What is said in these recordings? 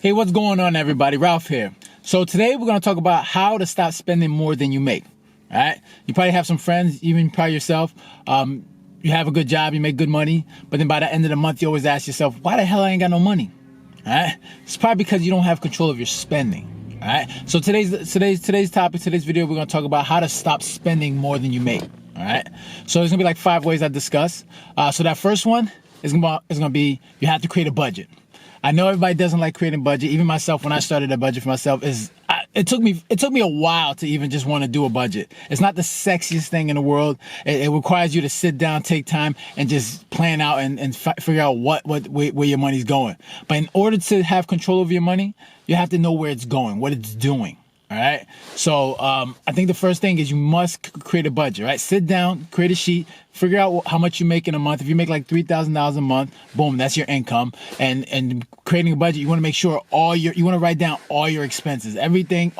Hey, what's going on, everybody? Ralph here. So today we're going to talk about how to stop spending more than you make. All right? You probably have some friends, even probably yourself. You have a good job, you make good money, but then by the end of the month, you always ask yourself, why the hell I ain't got no money? All right? It's probably because you don't have control of your spending. All right? So today's topic, today's video, we're going to talk about how to stop spending more than you make. All right? So there's going to be like 5 ways I discuss. So that first one is going to be you have to create a budget. I know everybody doesn't like creating budget. Even myself, when I started a budget for myself, it took me a while to even just want to do a budget. It's not the sexiest thing in the world. It requires you to sit down, take time, and just plan out and figure out where your money's going. But in order to have control over your money, you have to know where it's going, what it's doing. All right. So I think the first thing is you must create a budget, right? Sit down, create a sheet, figure out how much you make in a month. If you make like $3,000 a month, boom, that's your income. And creating a budget, you want to make sure you want to write down all your expenses, everything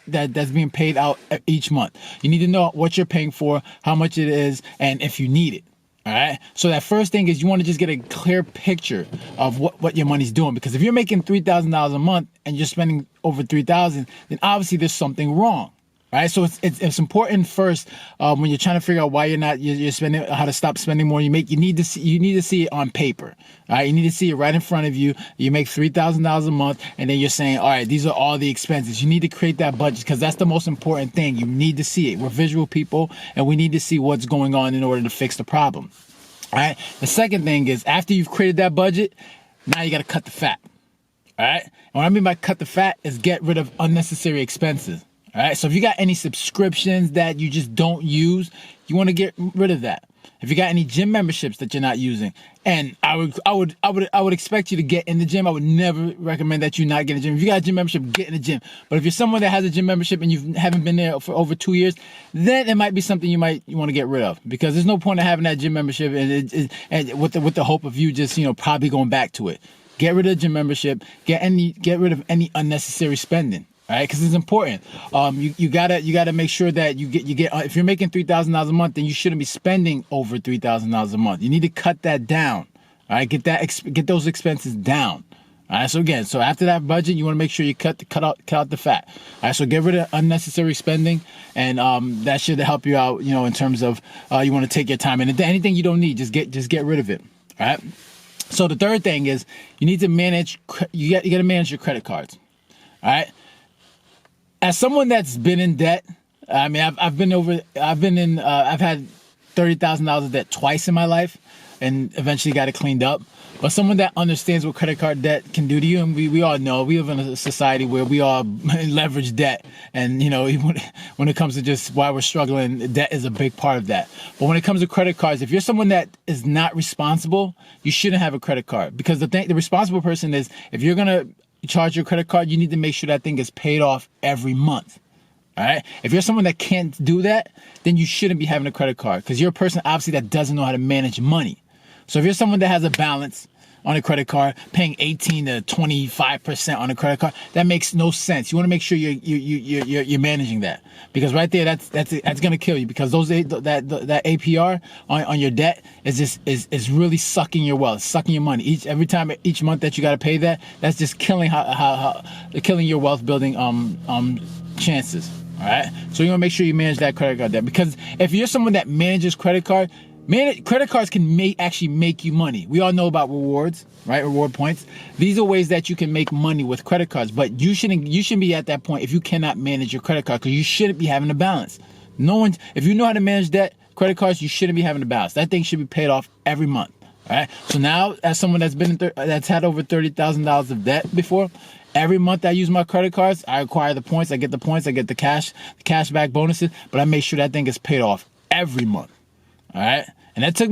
that's being paid out each month. You need to know what you're paying for, how much it is, and if you need it. All right. So that first thing is you want to just get a clear picture of what your money's doing. Because if you're making $3,000 a month and you're spending over $3,000, then obviously there's something wrong. Right. So it's important first when you're trying to figure out why you're spending, how to stop spending more. You need to see it on paper. All right. You need to see it right in front of you. You make $3,000 a month, and then you're saying, all right, these are all the expenses. You need to create that budget because that's the most important thing. You need to see it. We're visual people, and we need to see what's going on in order to fix the problem. All right. The second thing is after you've created that budget, now you got to cut the fat. All right. And what I mean by cut the fat is get rid of unnecessary expenses. All right. So if you got any subscriptions that you just don't use, you want to get rid of that. If you got any gym memberships that you're not using, and I would expect you to get in the gym. I would never recommend that you not get in the gym. If you got a gym membership, get in the gym. But if you're someone that has a gym membership and you haven't been there for over 2 years, then it might be something you want to get rid of, because there's no point in having that gym membership and with the hope of you just probably going back to it. Get rid of the gym membership. Get rid of any unnecessary spending. All right, because it's important. You gotta make sure that you get. If you're making $3,000 a month, then you shouldn't be spending over $3,000 a month. You need to cut that down. All right, get those expenses down. All right, so after that budget, you want to make sure you cut out the fat. All right, so get rid of unnecessary spending, and that should help you out. In terms of you want to take your time, and anything you don't need, just get rid of it. All right. So the third thing is you need to manage. You got to manage your credit cards. All right. As someone that's been in debt, I mean, I've had $30,000 of debt twice in my life, and eventually got it cleaned up. But someone that understands what credit card debt can do to you, and we all know we live in a society where we all leverage debt, and even when it comes to just why we're struggling, debt is a big part of that. But when it comes to credit cards, if you're someone that is not responsible, you shouldn't have a credit card, because the responsible person is, if you're gonna charge your credit card, you need to make sure that thing is paid off every month. All right. If you're someone that can't do that, then you shouldn't be having a credit card, because you're a person obviously that doesn't know how to manage money. So if you're someone that has a balance on a credit card, paying 18 to 25% on a credit card, that makes no sense. You want to make sure you're managing that, because right there, that's gonna kill you, because that APR on your debt is really sucking your wealth, sucking your money. Each month that you got to pay that's just killing killing your wealth building chances. All right. So you want to make sure you manage that credit card debt, because if you're someone that manages credit cards can actually make you money. We all know about rewards, right? Reward points. These are ways that you can make money with credit cards, but you shouldn't be at that point if you cannot manage your credit card, because you shouldn't be having a balance. If you know how to manage debt, credit cards, you shouldn't be having a balance. That thing should be paid off every month. All right. So now, as someone that's had over $30,000 of debt before, every month I use my credit cards, I acquire the points, I get the cash back bonuses, but I make sure that thing gets paid off every month. All right. And it took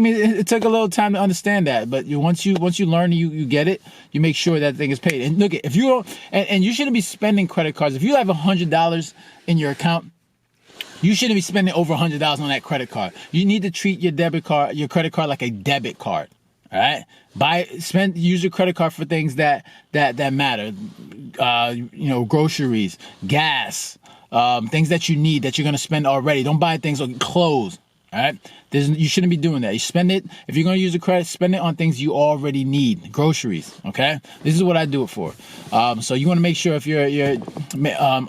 a little time to understand that, but once you learn, you get it, you make sure that thing is paid. And look, if you don't, and you shouldn't be spending credit cards. If you have $100 in your account, you shouldn't be spending over $100 on that credit card. You need to treat your credit card like a debit card. All right. Use your credit card for things that matter. Groceries, gas, things that you need that you're gonna spend already. Don't buy things like clothes. All right, you shouldn't be doing that. You spend it, if you're going to use a credit, spend it on things you already need, groceries. Okay, this is what I do it for. So you want to make sure if you're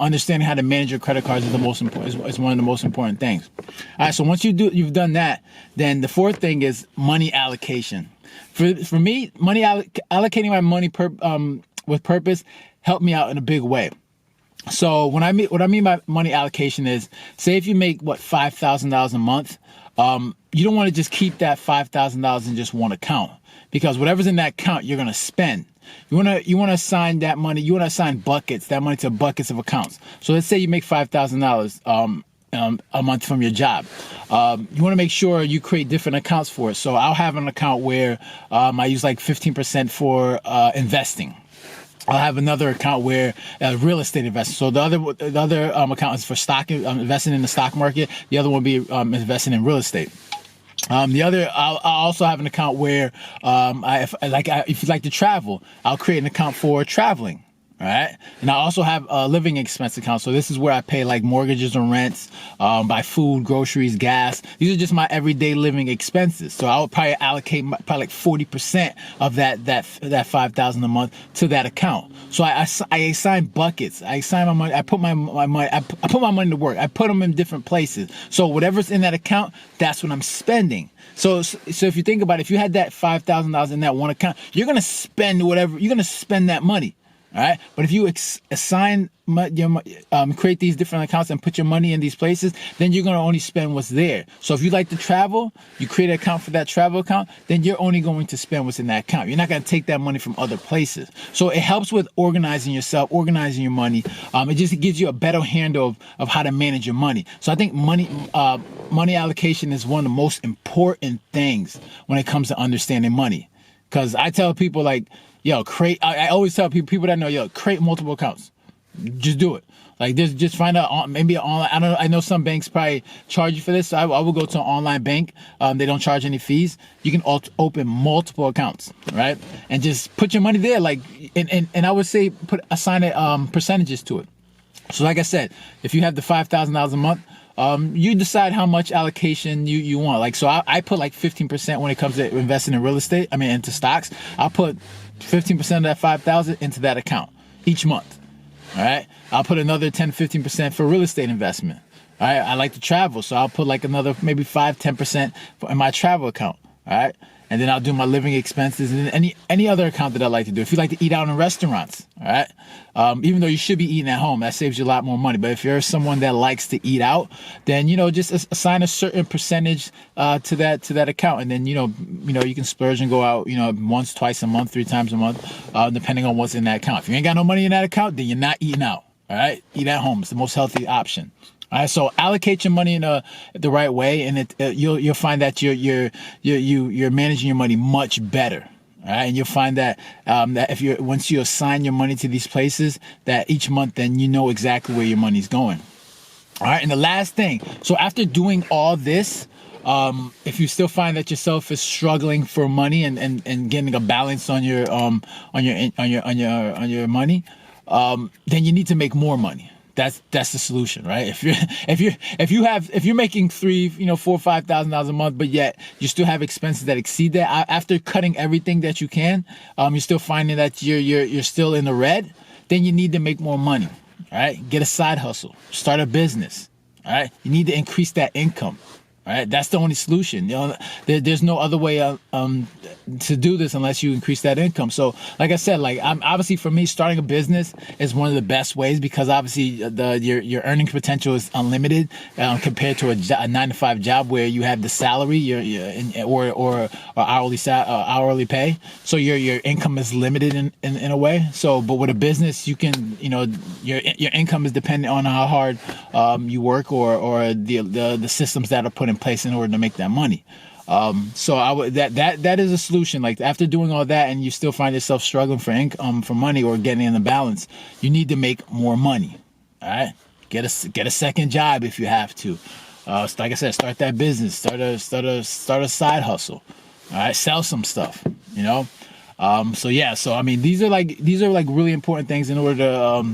understanding how to manage your credit cards is the most important. Is one of the most important things. All right, so once you've done that, then the fourth thing is money allocation. For me, allocating my money with purpose helped me out in a big way. So what I mean by money allocation is, say if you make $5,000 a month, you don't want to just keep that $5,000 in just one account, because whatever's in that account you're gonna spend. You want to assign that money. You want to assign that money to buckets of accounts. So let's say you make $5,000 a month from your job. You want to make sure you create different accounts for it. So I'll have an account where I use like 15% for investing. I'll have another account where real estate investing. So the other account is for stock, investing in the stock market. The other one will be investing in real estate. I'll also have an account where if you like to travel, I'll create an account for traveling. All right. And I also have a living expense account. So this is where I pay like mortgages or rents, buy food, groceries, gas. These are just my everyday living expenses. So I would probably allocate like 40% of that $5,000 a month to that account. So I assign buckets. I assign my money. I put my money. I put my money to work. I put them in different places. So whatever's in that account, that's what I'm spending. So if you think about it, if you had that $5,000 in that one account, you're gonna spend whatever. You're gonna spend that money. All right. But if you create these different accounts and put your money in these places, then you're going to only spend what's there. So if you like to travel, you create an account for that travel account, then you're only going to spend what's in that account. You're not going to take that money from other places. So it helps with organizing yourself, organizing your money. It just gives you a better handle of how to manage your money. So I think money allocation is one of the most important things when it comes to understanding money. Because I tell people like, I always tell people that know, create multiple accounts. Just do it. Like just find out maybe online. I know some banks probably charge you for this. So I will go to an online bank. They don't charge any fees. You can open multiple accounts, right? And just put your money there. Like, and I would say assign percentages to it. So like I said, if you have the $5,000 a month, you decide how much allocation you want. Like, so I put like 15% when it comes to investing in real estate. I mean, into stocks. I'll put 15% of that 5,000 into that account each month. All right. I'll put another 10-15% for real estate investment. All right. I like to travel, so I'll put like another maybe 5-10% in my travel account. All right. And then I'll do my living expenses and any other account that I like to do. If you like to eat out in restaurants, all right, even though you should be eating at home, that saves you a lot more money. But if you're someone that likes to eat out, then just assign a certain percentage to that account, and then you can splurge and go out once, twice a month, 3 times a month, depending on what's in that account. If you ain't got no money in that account, then you're not eating out. All right, eat at home. It's the most healthy option. All right, so allocate your money in the right way, and you'll find that you're managing your money much better. All right, and you'll find that once you assign your money to these places, that each month then you know exactly where your money's going. All right, and the last thing, so after doing all this, if you still find that yourself is struggling for money and getting a balance on your money, then you need to make more money. That's the solution, right? If you're making $4,000, $5,000 a month, but yet you still have expenses that exceed that, after cutting everything that you can, you're still finding that you're still in the red, then you need to make more money. All right, get a side hustle, start a business. All right, you need to increase that income. All right, that's the only solution. There's no other way to do this unless you increase that income. So, like I said, obviously for me, starting a business is one of the best ways, because obviously your earning potential is unlimited compared to a 9-to-5 job where you have the salary or hourly pay. So your income is limited in a way. So, but with a business, you can your income is dependent on how hard you work or the systems that are put in place in order to make that money. So that is a solution. Like, after doing all that and you still find yourself struggling for income, for money, or getting in the balance, you need to make more money. All right, get a second job if you have to. Like I said, start that business, start a side hustle. All right, sell some stuff. So I mean, these are really important things in order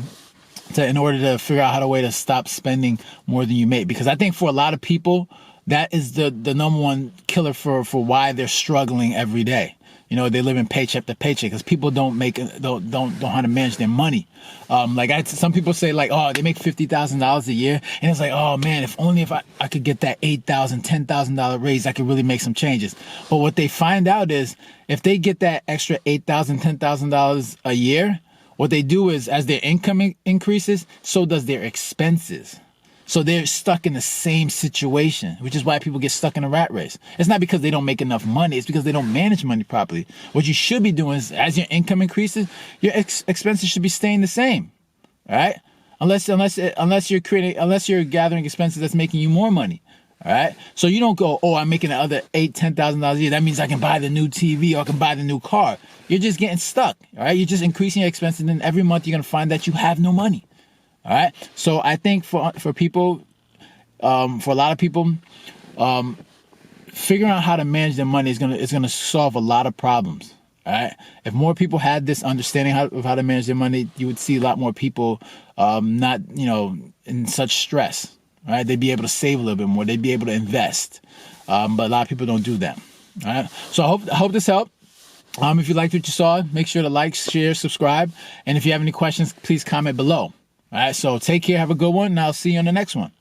to figure out how to stop spending more than you make. Because I think for a lot of people, that is the number one killer for why they're struggling every day. You know, they live in paycheck to paycheck because people don't know how to manage their money. Some people say like, oh, they make $50,000 a year, and it's like, oh man, if I could get that $8,000, $10,000 raise, I could really make some changes. But what they find out is if they get that extra $8,000, $10,000 a year, what they do is as their income increases, so does their expenses. So they're stuck in the same situation, which is why people get stuck in a rat race. It's not because they don't make enough money. It's because they don't manage money properly. What you should be doing is as your income increases, your expenses should be staying the same. All right. Unless you're gathering expenses that's making you more money. All right. So you don't go, oh, I'm making another $8,000, $10,000 a year. That means I can buy the new TV or I can buy the new car. You're just getting stuck. All right. You're just increasing your expenses. And then every month you're going to find that you have no money. All right. So I think for people, for a lot of people, figuring out how to manage their money is gonna solve a lot of problems. All right. If more people had this understanding of how to manage their money, you would see a lot more people not, in such stress. All right. They'd be able to save a little bit more. They'd be able to invest. But a lot of people don't do that. All right. So I hope this helped. If you liked what you saw, make sure to like, share, subscribe. And if you have any questions, please comment below. All right, so take care, have a good one, and I'll see you on the next one.